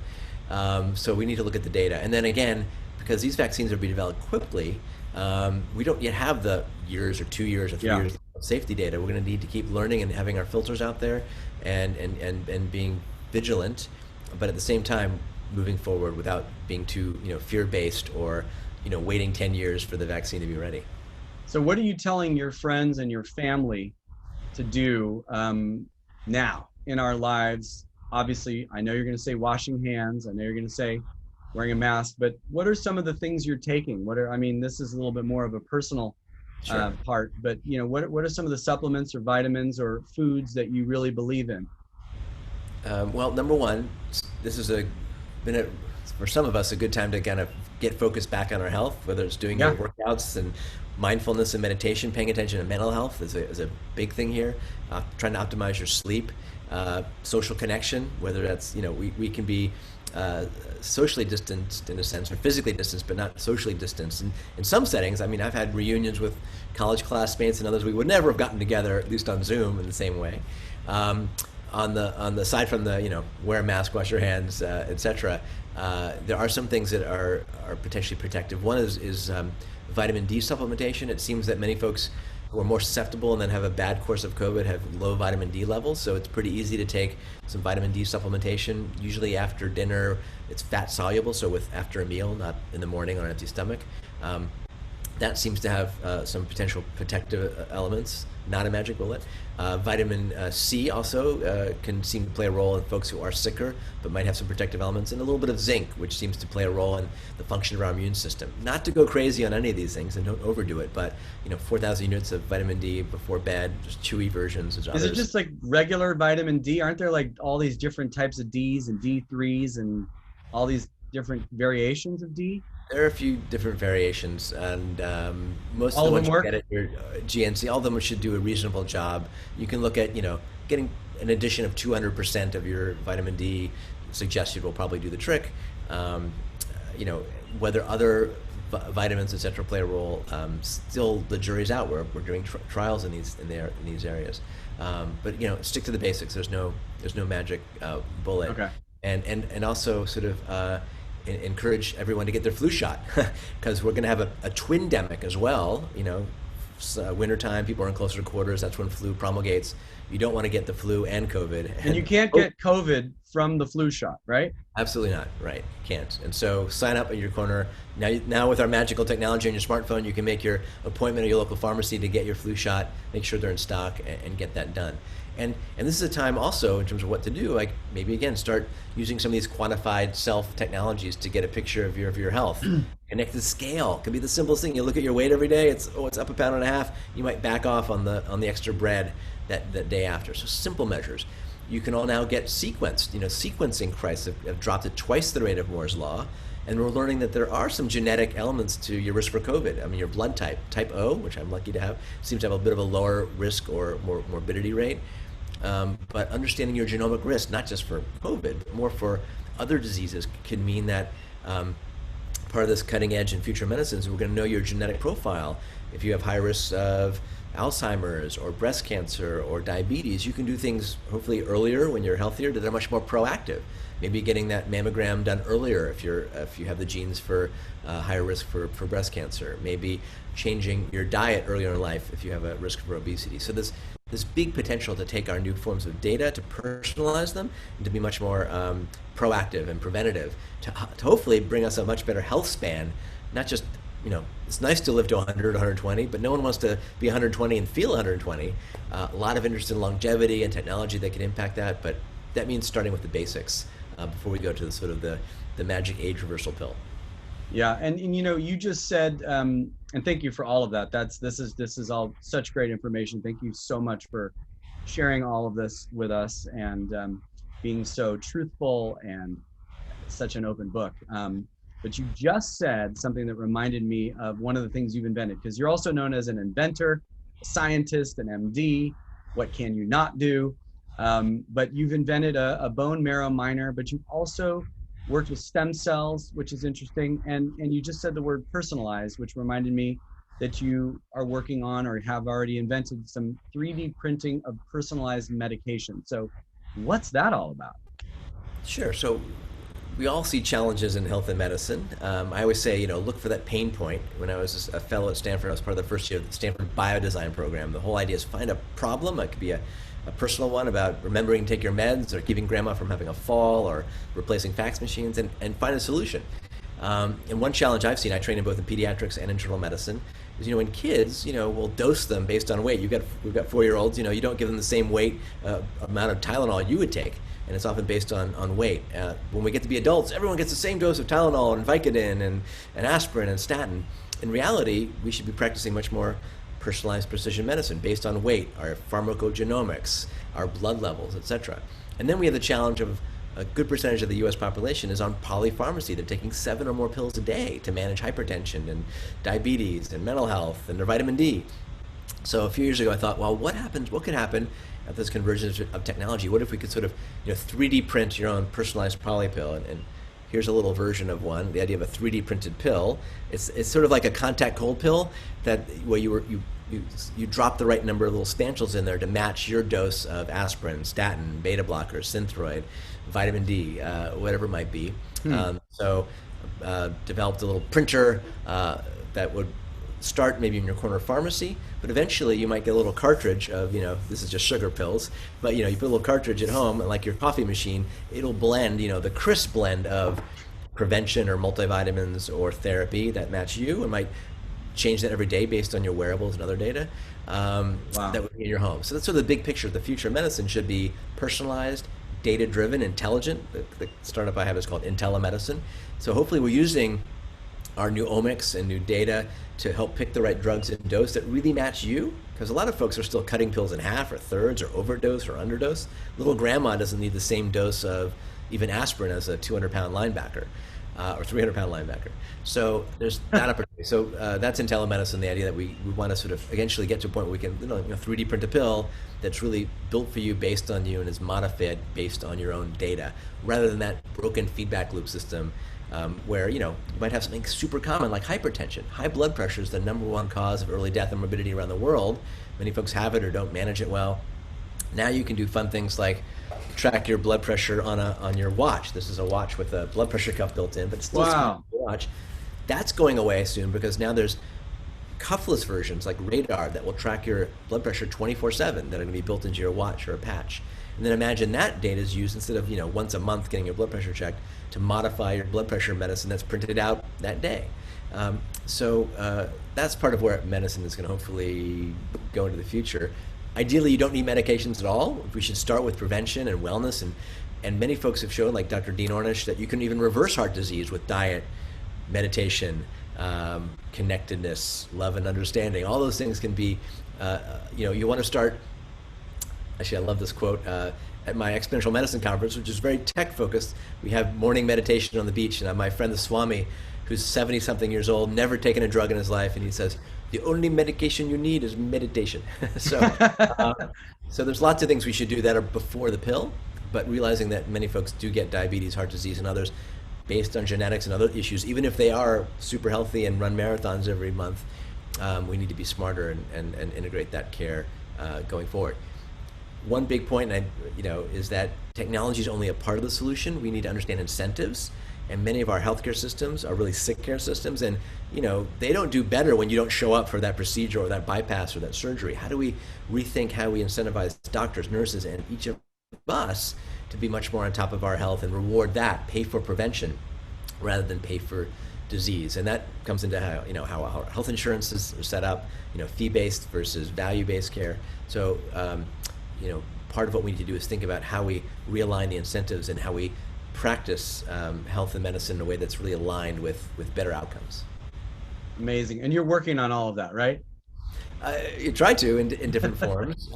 So we need to look at the data, and then again, because these vaccines are being developed quickly, we don't yet have the years or 2 years or 3 years of safety data. We're going to need to keep learning and having our filters out there and being vigilant, but at the same time moving forward without being too fear-based or waiting 10 years for the vaccine to be ready. So what are you telling your friends and your family to do now in our lives? Obviously, I know you're going to say washing hands. I know you're going to say wearing a mask, but what are some of the things you're taking? This is a little bit more of a personal part, but what are some of the supplements or vitamins or foods that you really believe in? Well, number one, this has been for some of us a good time to kind of get focused back on our health, whether it's doing your workouts and mindfulness and meditation. Paying attention to mental health is a big thing here. Trying to optimize your sleep, social connection, whether that's we can be socially distanced in a sense, or physically distanced, but not socially distanced. And in some settings, I've had reunions with college classmates and others we would never have gotten together, at least on Zoom, in the same way. On the side from the wear a mask, wash your hands, etc. There are some things that are potentially protective. One is vitamin D supplementation. It seems that many folks who are more susceptible and then have a bad course of COVID have low vitamin D levels, so it's pretty easy to take some vitamin D supplementation, usually after dinner. It's fat soluble, so after a meal, not in the morning on an empty stomach. That seems to have some potential protective elements, not a magic bullet. Vitamin C also can seem to play a role in folks who are sicker, but might have some protective elements, and a little bit of zinc, which seems to play a role in the function of our immune system. Not to go crazy on any of these things, and don't overdo it, but 4,000 units of vitamin D before bed, just chewy versions. Is it just like regular vitamin D? Aren't there like all these different types of Ds and D3s and all these different variations of D? There are a few different variations, and most all of the them ones work? you get at your GNC, all of them should do a reasonable job. You can look at, getting an addition of 200% of your vitamin D suggested will probably do the trick. Whether other vitamins, etc., play a role, still the jury's out. We're doing trials in these areas, but stick to the basics. There's no magic bullet. Okay. And also sort of encourage everyone to get their flu shot, because we're going to have a twindemic as well. Wintertime, people are in closer quarters. That's when flu promulgates. You don't want to get the flu and COVID. And you can't get COVID from the flu shot, right? Absolutely not. Right. Can't. And so sign up at your corner. Now with our magical technology on your smartphone, you can make your appointment at your local pharmacy to get your flu shot, make sure they're in stock, and get that done. And this is a time also in terms of what to do, like maybe again start using some of these quantified self technologies to get a picture of your health. Connect to scale can be the simplest thing. You look at your weight every day, it's up 1.5 pounds. You might back off on the extra bread that day after. So simple measures. You can all now get sequenced. Sequencing prices have dropped at twice the rate of Moore's law. And we're learning that there are some genetic elements to your risk for COVID. Your blood type O, which I'm lucky to have, seems to have a bit of a lower risk or more morbidity rate. But understanding your genomic risk, not just for COVID, but more for other diseases, can mean that part of this cutting edge in future medicines, we're going to know your genetic profile if you have high risks of Alzheimer's or breast cancer or diabetes, you can do things hopefully earlier when you're healthier that are much more proactive. Maybe getting that mammogram done earlier if you have the genes for higher risk for breast cancer. Maybe changing your diet earlier in life if you have a risk for obesity. So this big potential to take our new forms of data, to personalize them, and to be much more proactive and preventative, to hopefully bring us a much better health span. Not just, it's nice to live to 100, 120, but no one wants to be 120 and feel 120. A lot of interest in longevity and technology that can impact that, but that means starting with the basics before we go to the sort of the magic age reversal pill. Yeah, and you just said, and thank you for all of that. This is all such great information. Thank you so much for sharing all of this with us and being so truthful and such an open book. But you just said something that reminded me of one of the things you've invented, because you're also known as an inventor, a scientist, an MD. What can you not do? But you've invented a bone marrow miner, but you've also worked with stem cells, which is interesting. And you just said the word personalized, which reminded me that you are working on or have already invented some 3D printing of personalized medication. So what's that all about? Sure. So we all see challenges in health and medicine. I always say, look for that pain point. When I was a fellow at Stanford, I was part of the first year of the Stanford Biodesign program. The whole idea is find a problem. It could be a personal one about remembering to take your meds or keeping grandma from having a fall or replacing fax machines, and find a solution. And one challenge I've seen, I train in both in pediatrics and internal medicine, is in kids, we'll dose them based on weight. We've got 4-year-olds, you don't give them the same weight amount of Tylenol you would take, and it's often based on weight. When we get to be adults, everyone gets the same dose of Tylenol and Vicodin and aspirin and statin. In reality, we should be practicing much more personalized precision medicine based on weight, our pharmacogenomics, our blood levels, etc. And then we have the challenge of a good percentage of the US population is on polypharmacy. They're taking 7 or more pills a day to manage hypertension and diabetes and mental health and their vitamin D. So a few years ago I thought, well, what could happen at this convergence of technology? What if we could sort of 3D print your own personalized poly pill? And here's a little version of one, the idea of a 3D printed pill. It's sort of like a contact cold pill where you drop the right number of little stanchions in there to match your dose of aspirin, statin, beta blockers, Synthroid, vitamin D, whatever it might be. So developed a little printer that would start maybe in your corner pharmacy, but eventually you might get a little cartridge of, this is just sugar pills, but you put a little cartridge at home, and like your coffee machine, it'll blend, the crisp blend of prevention or multivitamins or therapy that match you, and might change that every day based on your wearables and other data that would be in your home. So that's sort of the big picture. The future of medicine should be personalized, data-driven, intelligent. The startup I have is called Intellimedicine. So hopefully we're using our new omics and new data to help pick the right drugs and dose that really match you, because a lot of folks are still cutting pills in half or thirds or overdose or underdose. Little grandma doesn't need the same dose of even aspirin as a 200-pound linebacker or 300-pound linebacker. So there's that opportunity. So that's Intellimedicine, the idea that we want to sort of eventually get to a point where we can 3D print a pill that's really built for you, based on you, and is modified based on your own data, rather than that broken feedback loop system where you might have something super common like hypertension. High blood pressure is the #1 cause of early death and morbidity around the world. Many folks have it or don't manage it well. Now you can do fun things like track your blood pressure on your watch. This is a watch with a blood pressure cuff built in, but still a watch. That's going away soon, because now there's cuffless versions like Radar that will track your blood pressure 24/7 that are going to be built into your watch or a patch. And then imagine that data is used instead of once a month getting your blood pressure checked to modify your blood pressure medicine that's printed out that day. So that's part of where medicine is going to hopefully go into the future. Ideally, you don't need medications at all. We should start with prevention and wellness, and many folks have shown, like Dr. Dean Ornish, that you can even reverse heart disease with diet, meditation, connectedness, love and understanding. All those things can be, you want to start. Actually, I love this quote. At my Exponential Medicine conference, which is very tech focused, we have morning meditation on the beach, and my friend the Swami, who's 70-something years old, never taken a drug in his life, and he says, the only medication you need is meditation. So there's lots of things we should do that are before the pill, but realizing that many folks do get diabetes, heart disease, and others based on genetics and other issues, even if they are super healthy and run marathons every month, we need to be smarter and integrate that care going forward. One big point, is that technology is only a part of the solution. We need to understand incentives, and many of our healthcare systems are really sick care systems, and they don't do better when you don't show up for that procedure or that bypass or that surgery. How do we rethink how we incentivize doctors, nurses, and each of us to be much more on top of our health and reward that, pay for prevention rather than pay for disease? And that comes into how our health insurances are set up, fee-based versus value-based care. So part of what we need to do is think about how we realign the incentives and how we practice health and medicine in a way that's really aligned with better outcomes. Amazing. And you're working on all of that, right? You try to in different forms.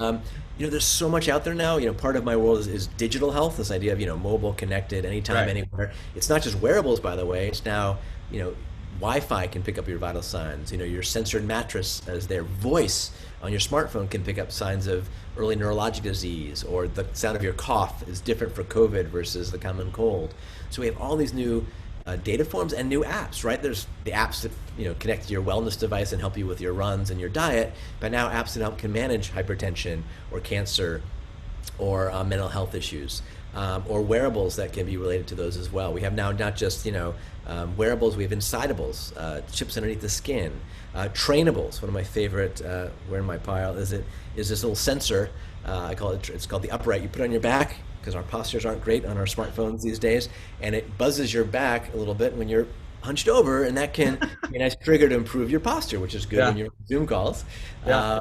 There's so much out there now. Part of my world is digital health, this idea of mobile, connected, anytime, Right. anywhere. It's not just wearables, by the way. It's now Wi-Fi can pick up your vital signs. Your censored mattress, as their voice on your smartphone, can pick up signs of early neurologic disease, or the sound of your cough is different for COVID versus the common cold. So we have all these new data forms and new apps, right? There's the apps that connect to your wellness device and help you with your runs and your diet, but now apps that can manage hypertension or cancer or mental health issues, or wearables that can be related to those as well. We have now not just wearables, we have inside-ables, chips underneath the skin, trainables. One of my favorite, where in my pile is this little sensor. It's called the upright. You put it on your back, because our postures aren't great on our smartphones these days, and it buzzes your back a little bit when you're hunched over, and that can be a nice trigger to improve your posture, which is good Yeah. when you're on Zoom calls. Yeah.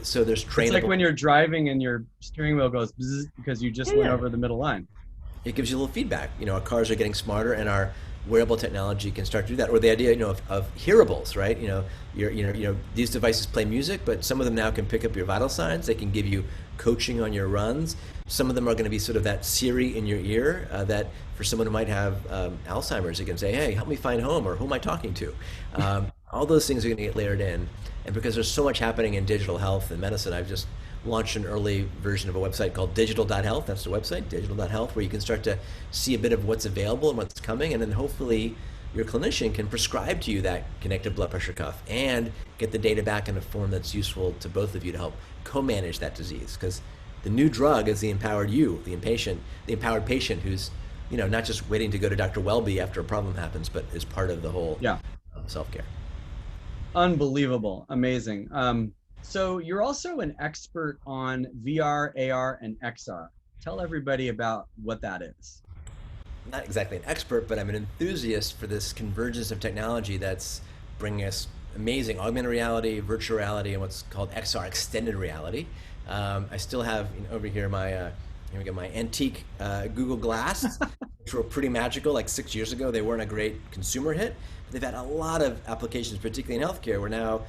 So there's trainable. It's like when you're driving and your steering wheel goes bzzz because you just went over the middle line. It gives you a little feedback. Our cars are getting smarter, and our wearable technology can start to do that. Or the idea, of hearables, right? These devices play music, but some of them now can pick up your vital signs. They can give you coaching on your runs. Some of them are going to be sort of that Siri in your ear, that for someone who might have Alzheimer's, it can say, "Hey, help me find home," or "Who am I talking to?" All those things are going to get layered in, and because there's so much happening in digital health and medicine, I've just launched an early version of a website called digital.health. That's the website, digital.health, where you can start to see a bit of what's available and what's coming, and then hopefully your clinician can prescribe to you that connected blood pressure cuff and get the data back in a form that's useful to both of you to help co-manage that disease. Because the new drug is the empowered empowered patient who's not just waiting to go to Dr. Welby after a problem happens, but is part of the whole self-care. Unbelievable. Amazing. So you're also an expert on VR, AR, and XR. Tell everybody about what that is. Not exactly an expert, but I'm an enthusiast for this convergence of technology that's bringing us amazing augmented reality, virtual reality, and what's called XR, extended reality. I still have over here my antique Google Glass, which were pretty magical. Like 6 years ago, they weren't a great consumer hit. But they've had a lot of applications, particularly in healthcare, where now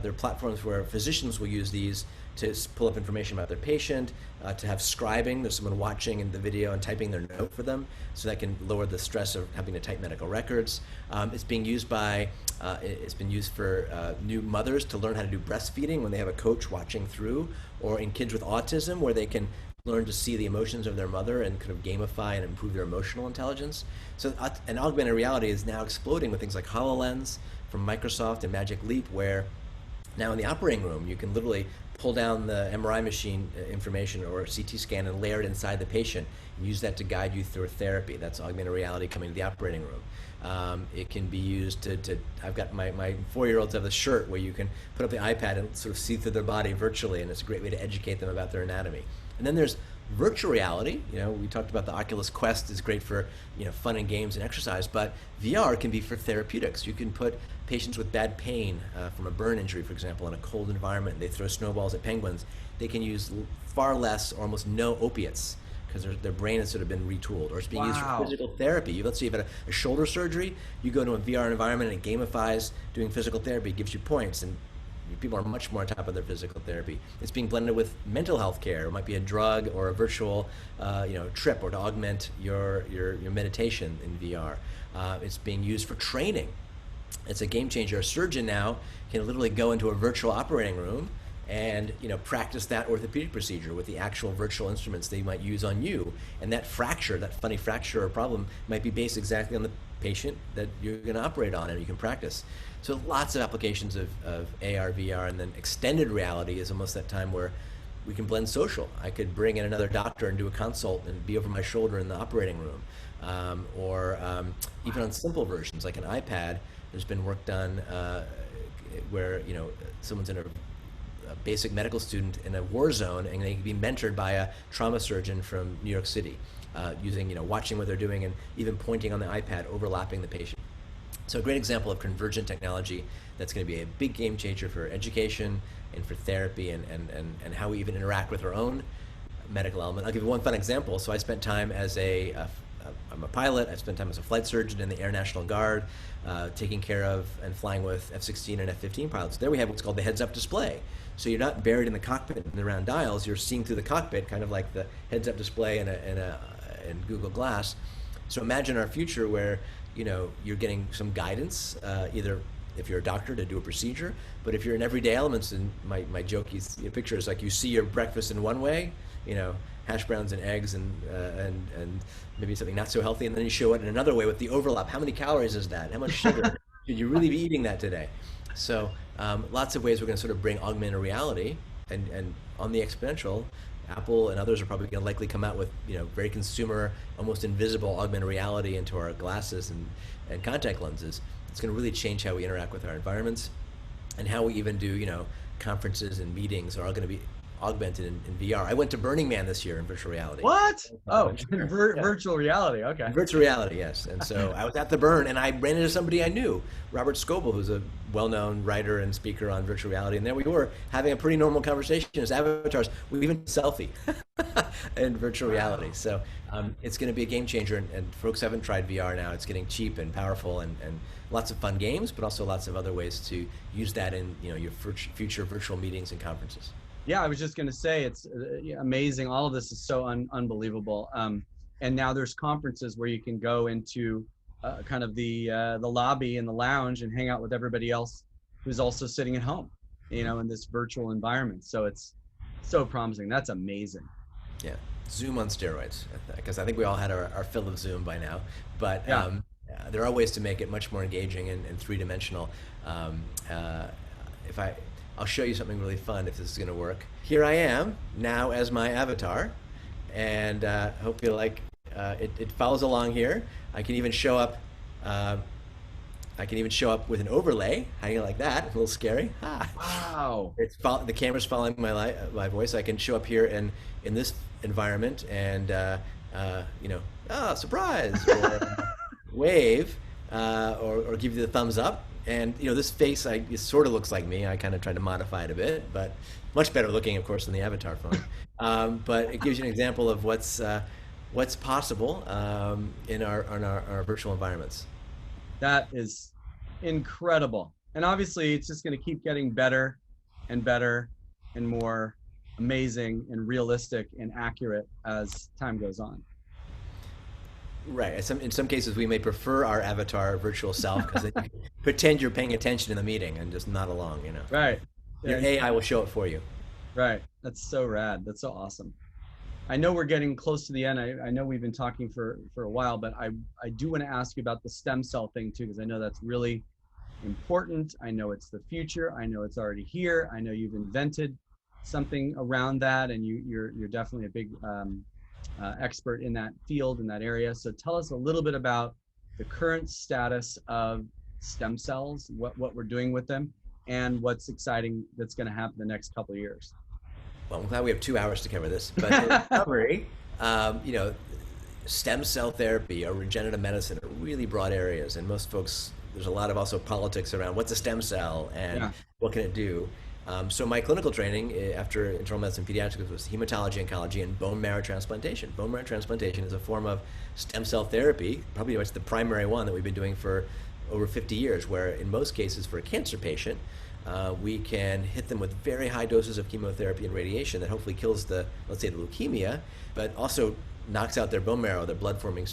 there are platforms where physicians will use these to pull up information about their patient, to have scribing. There's someone watching in the video and typing their note for them, so that can lower the stress of having to type medical records. It's been used for new mothers to learn how to do breastfeeding when they have a coach watching through, or in kids with autism, where they can learn to see the emotions of their mother and kind of gamify and improve their emotional intelligence. So and augmented reality is now exploding with things like HoloLens from Microsoft and Magic Leap, where now in the operating room you can literally pull down the MRI machine information or a CT scan and layer it inside the patient and use that to guide you through a therapy. That's augmented reality coming to the operating room. It can be used to I've got my 4-year-olds have a shirt where you can put up the iPad and sort of see through their body virtually, and it's a great way to educate them about their anatomy. And then there's virtual reality. We talked about the Oculus Quest is great for fun and games and exercise, but VR can be for therapeutics. You can put patients with bad pain from a burn injury, for example, in a cold environment. They throw snowballs at penguins. They can use far less or almost no opiates because their brain has sort of been retooled, or it's being used for physical therapy. Let's say you've had a shoulder surgery. You go into a VR environment and it gamifies doing physical therapy, gives you points, and people are much more on top of their physical therapy. It's being blended with mental health care. It might be a drug or a virtual trip, or to augment your meditation in VR. It's being used for training. It's a game changer. A surgeon now can literally go into a virtual operating room, and practice that orthopedic procedure with the actual virtual instruments they might use on you. And that fracture, that funny fracture or problem, might be based exactly on the patient that you're going to operate on, and you can practice. So lots of applications of AR, VR, and then extended reality is almost that time where we can blend social. I could bring in another doctor and do a consult and be over my shoulder in the operating room. Or even on simple versions like an iPad, there's been work done where someone's in a basic medical student in a war zone, and they can be mentored by a trauma surgeon from New York City, using watching what they're doing and even pointing on the iPad, overlapping the patient. So a great example of convergent technology that's going to be a big game changer for education and for therapy and how we even interact with our own medical element. I'll give you one fun example. So I spent time as I'm a pilot. I spent time as a flight surgeon in the Air National Guard, taking care of and flying with F-16 and F-15 pilots. There we have what's called the heads-up display. So you're not buried in the cockpit in the round dials. You're seeing through the cockpit, kind of like the heads-up display in Google Glass. So imagine our future where you're getting some guidance, either if you're a doctor to do a procedure, but if you're in everyday elements, and my jokey picture is like you see your breakfast in one way, hash browns and eggs and maybe something not so healthy, and then you show it in another way with the overlap. How many calories is that? How much sugar? Should you really be eating that today? So lots of ways we're going to sort of bring augmented reality, and on the exponential, Apple and others are probably going to likely come out with very consumer, almost invisible augmented reality into our glasses and contact lenses. It's going to really change how we interact with our environments, and how we even do conferences and meetings are all going to be augmented in VR. I went to Burning Man this year in virtual reality. What? Oh, Yeah. virtual reality. Okay. Virtual reality, yes. And so I was at the Burn, and I ran into somebody I knew, Robert Scoble, who's a well-known writer and speaker on virtual reality. And there we were having a pretty normal conversation as avatars. We even selfie in virtual reality. So it's going to be a game changer. And folks haven't tried VR now. It's getting cheap and powerful, and lots of fun games, but also lots of other ways to use that in your future virtual meetings and conferences. Yeah, I was just going to say it's amazing. All of this is so unbelievable. And now there's conferences where you can go into kind of the lobby and the lounge and hang out with everybody else who's also sitting at home, in this virtual environment. So it's so promising. That's amazing. Yeah, Zoom on steroids, because I think we all had our fill of Zoom by now. But there are ways to make it much more engaging and three-dimensional. I'll show you something really fun if this is going to work. Here I am now as my avatar, and hope you like it follows along here. I can even show up. With an overlay. How do you like that? A little scary. Wow. The camera's following my voice. I can show up here in this environment and surprise, or wave, or give you the thumbs up. And this face, it sort of looks like me. I kind of tried to modify it a bit, but much better looking, of course, than the avatar phone. But it gives you an example of what's possible in our virtual environments. That is incredible. And obviously, it's just going to keep getting better and better and more amazing and realistic and accurate as time goes on. Right. In some cases, we may prefer our avatar virtual self, because then you can pretend you're paying attention in the meeting and just nod along. Right. Your AI will show it for you. Right. That's so rad. That's so awesome. I know we're getting close to the end. I know we've been talking for a while, but I do want to ask you about the stem cell thing too, because I know that's really important. I know it's the future. I know it's already here. I know you've invented something around that, and you're definitely a big expert in that field, in that area. So tell us a little bit about the current status of stem cells, what we're doing with them, and what's exciting that's going to happen the next couple of years. Well, I'm glad we have 2 hours to cover this. But in summary, stem cell therapy or regenerative medicine are really broad areas, and most folks, there's a lot of also politics around what's a stem cell and what can it do. So my clinical training after internal medicine pediatrics was hematology, oncology, and bone marrow transplantation. Bone marrow transplantation is a form of stem cell therapy, probably it's the primary one that we've been doing for over 50 years, where in most cases for a cancer patient, we can hit them with very high doses of chemotherapy and radiation that hopefully kills let's say the leukemia, but also knocks out their bone marrow, their blood-forming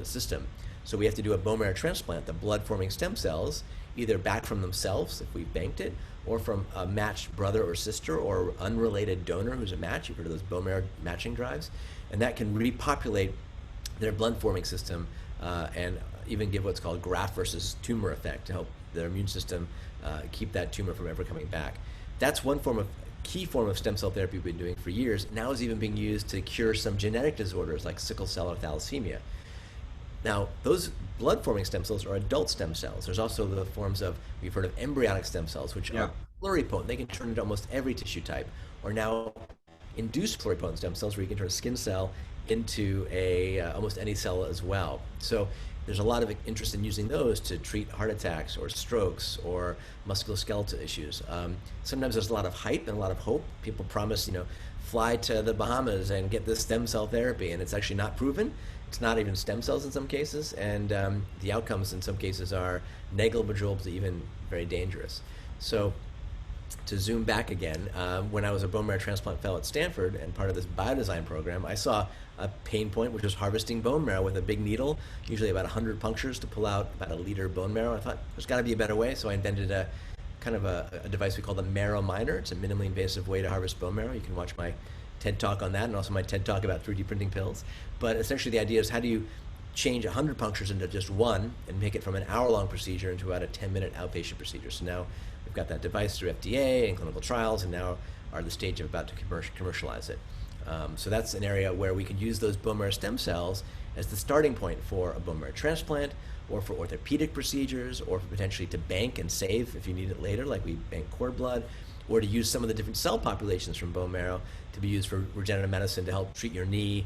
system. So we have to do a bone marrow transplant. The blood-forming stem cells either back from themselves if we banked it, or from a matched brother or sister or unrelated donor who's a match. You've heard of those bone marrow matching drives, and that can repopulate their blood forming system and even give what's called graft versus tumor effect to help their immune system keep that tumor from ever coming back. That's one key form of stem cell therapy we've been doing for years. Now is even being used to cure some genetic disorders like sickle cell or thalassemia. Now, those blood-forming stem cells are adult stem cells. There's also the forms of, we've heard of embryonic stem cells, which are pluripotent. They can turn into almost every tissue type. Or now, induced pluripotent stem cells, where you can turn a skin cell into almost any cell as well. So there's a lot of interest in using those to treat heart attacks or strokes or musculoskeletal issues. Sometimes there's a lot of hype and a lot of hope. People promise, fly to the Bahamas and get this stem cell therapy, and it's actually not proven. It's not even stem cells in some cases, and the outcomes in some cases are negligible to even very dangerous. So to zoom back again, when I was a bone marrow transplant fellow at Stanford and part of this biodesign program, I saw a pain point, which was harvesting bone marrow with a big needle, usually about 100 punctures to pull out about a liter bone marrow. I thought there's got to be a better way, so I invented a device we call the Marrow Miner. It's a minimally invasive way to harvest bone marrow. You can watch my TED Talk on that, and also my TED Talk about 3D printing pills. But essentially the idea is, how do you change 100 punctures into just one and make it from an hour-long procedure into about a 10-minute outpatient procedure? So now we've got that device through FDA and clinical trials, and now are at the stage of about to commercialize it. So that's an area where we could use those bone marrow stem cells as the starting point for a bone marrow transplant, or for orthopedic procedures, or for potentially to bank and save if you need it later, like we bank cord blood, or to use some of the different cell populations from bone marrow to be used for regenerative medicine to help treat your knee,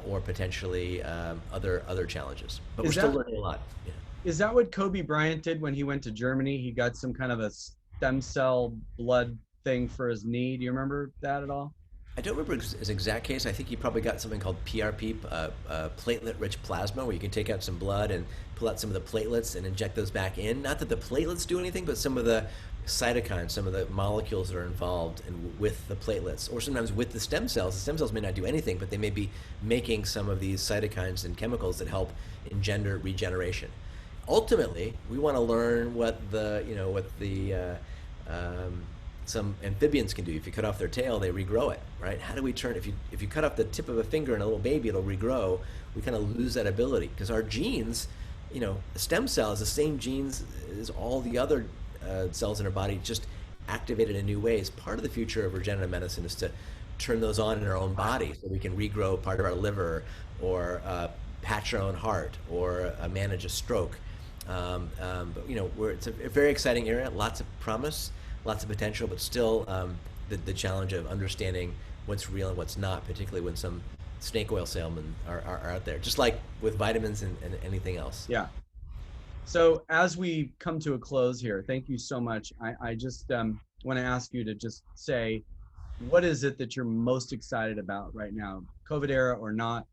or potentially other challenges. But we're still learning a lot. Yeah. Is that what Kobe Bryant did when he went to Germany? He got some kind of a stem cell blood thing for his knee. Do you remember that at all? I don't remember his exact case. I think he probably got something called PRP, platelet-rich plasma, where you can take out some blood and pull out some of the platelets and inject those back in. Not that the platelets do anything, but some of the cytokines, some of the molecules that are involved with the platelets, or sometimes with the stem cells. The stem cells may not do anything, but they may be making some of these cytokines and chemicals that help engender regeneration. Ultimately, we want to learn what some amphibians can do. If you cut off their tail, they regrow it, right? How do we turn, if you cut off the tip of a finger in a little baby, it'll regrow. We kind of lose that ability because our genes, a stem cell is the same genes as all the other cells in our body, just activated in new ways. Part of the future of regenerative medicine is to turn those on in our own body so we can regrow part of our liver, or patch our own heart, or manage a stroke. But it's a very exciting area, lots of promise, lots of potential, but still the challenge of understanding what's real and what's not, particularly when some snake oil salesmen are out there, just like with vitamins and anything else. Yeah. So as we come to a close here, thank you so much. I just want to ask you to just say, what is it that you're most excited about right now, COVID era or not,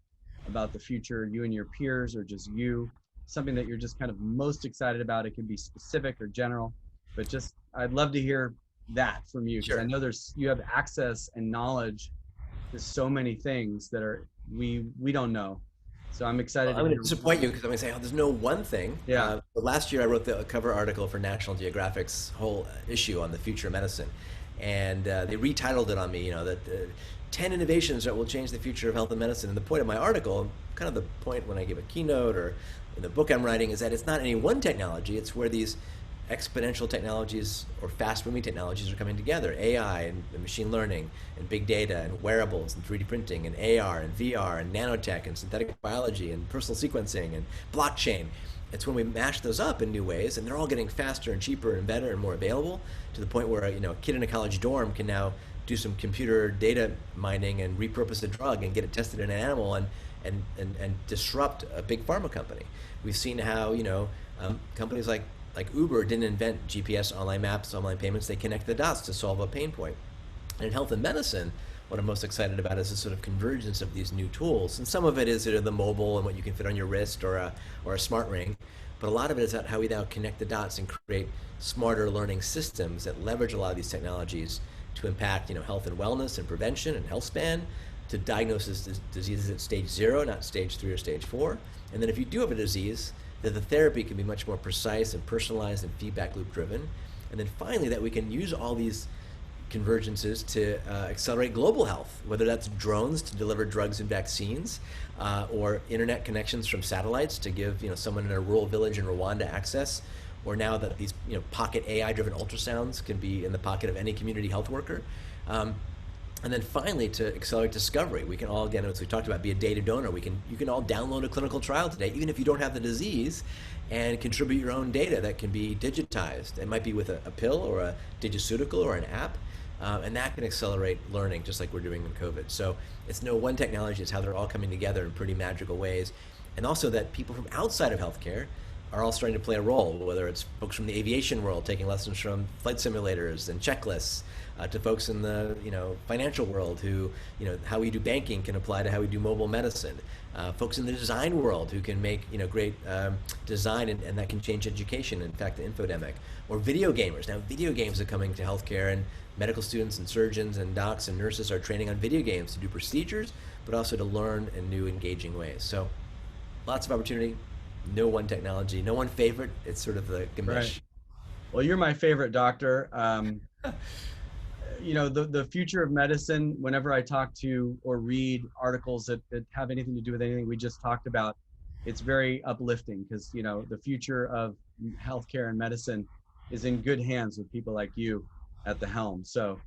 about the future, you and your peers, or just you, something that you're just kind of most excited about? It can be specific or general, but just, I'd love to hear that from you, because Sure. I know you have access and knowledge to so many things that we don't know. So I'm excited. I'm going to disappoint you because I'm going to say, there's no one thing. Yeah. Last year I wrote the cover article for National Geographic's whole issue on the future of medicine, and they retitled it on me, that 10 innovations that will change the future of health and medicine. And the point of my article, kind of the point when I give a keynote or in the book I'm writing, is that it's not any one technology, it's where these exponential technologies or fast-moving technologies are coming together. AI and machine learning and big data and wearables and 3D printing and AR and VR and nanotech and synthetic biology and personal sequencing and blockchain. It's when we mash those up in new ways, and they're all getting faster and cheaper and better and more available, to the point where a kid in a college dorm can now do some computer data mining and repurpose a drug and get it tested in an animal and disrupt a big pharma company. We've seen how companies like Uber didn't invent GPS, online maps, online payments. They connect the dots to solve a pain point. And in health and medicine, what I'm most excited about is the sort of convergence of these new tools. And some of it is the mobile and what you can fit on your wrist or a smart ring. But a lot of it is about how we now connect the dots and create smarter learning systems that leverage a lot of these technologies to impact health and wellness and prevention and health span, to diagnose diseases at stage 0, not stage 3 or stage 4. And then if you do have a disease, that the therapy can be much more precise and personalized and feedback loop driven. And then finally, that we can use all these convergences to accelerate global health, whether that's drones to deliver drugs and vaccines, or internet connections from satellites to give someone in a rural village in Rwanda access, or now that these pocket AI-driven ultrasounds can be in the pocket of any community health worker. And then finally, to accelerate discovery, we can all, again, as we talked about, be a data donor. You can all download a clinical trial today, even if you don't have the disease, and contribute your own data that can be digitized. It might be with a pill or a digiceutical or an app, and that can accelerate learning, just like we're doing in COVID. So it's no one technology, it's how they're all coming together in pretty magical ways. And also that people from outside of healthcare are all starting to play a role, whether it's folks from the aviation world taking lessons from flight simulators and checklists, to folks in the financial world who how we do banking can apply to how we do mobile medicine. Folks in the design world who can make great design, and that can change education. In fact, the infodemic, or video gamers. Now, video games are coming to healthcare, and medical students and surgeons and docs and nurses are training on video games to do procedures, but also to learn in new, engaging ways. So, lots of opportunity. No one technology, no one favorite. It's sort of the gamish. Right. Well, you're my favorite, doctor. The future of medicine, whenever I talk to or read articles that have anything to do with anything we just talked about, it's very uplifting, because the future of healthcare and medicine is in good hands with people like you at the helm. So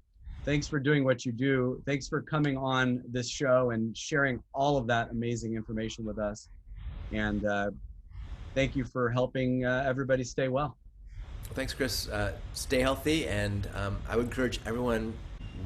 thanks for doing what you do. Thanks for coming on this show and sharing all of that amazing information with us. And thank you for helping everybody stay well. Thanks, Chris. Stay healthy, and I would encourage everyone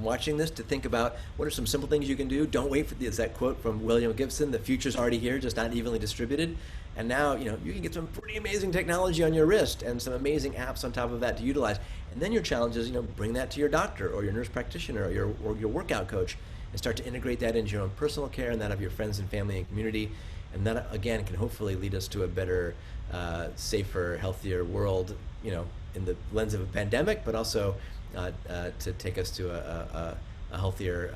watching this to think about what are some simple things you can do. Don't wait for that quote from William Gibson, the future's already here, just not evenly distributed. And now, you can get some pretty amazing technology on your wrist and some amazing apps on top of that to utilize. And then your challenge is, bring that to your doctor or your nurse practitioner or your workout coach, and start to integrate that into your own personal care and that of your friends and family and community. And that, again, can hopefully lead us to a better, safer, healthier world, in the lens of a pandemic, but also to take us to a healthier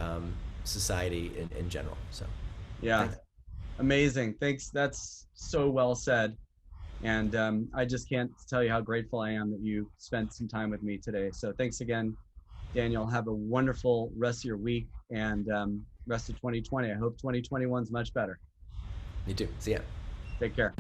society in general. So, yeah, thanks. Amazing. Thanks. That's so well said. And I just can't tell you how grateful I am that you spent some time with me today. So thanks again, Daniel. Have a wonderful rest of your week and rest of 2020. I hope 2021 is much better. Me too. See ya. Take care.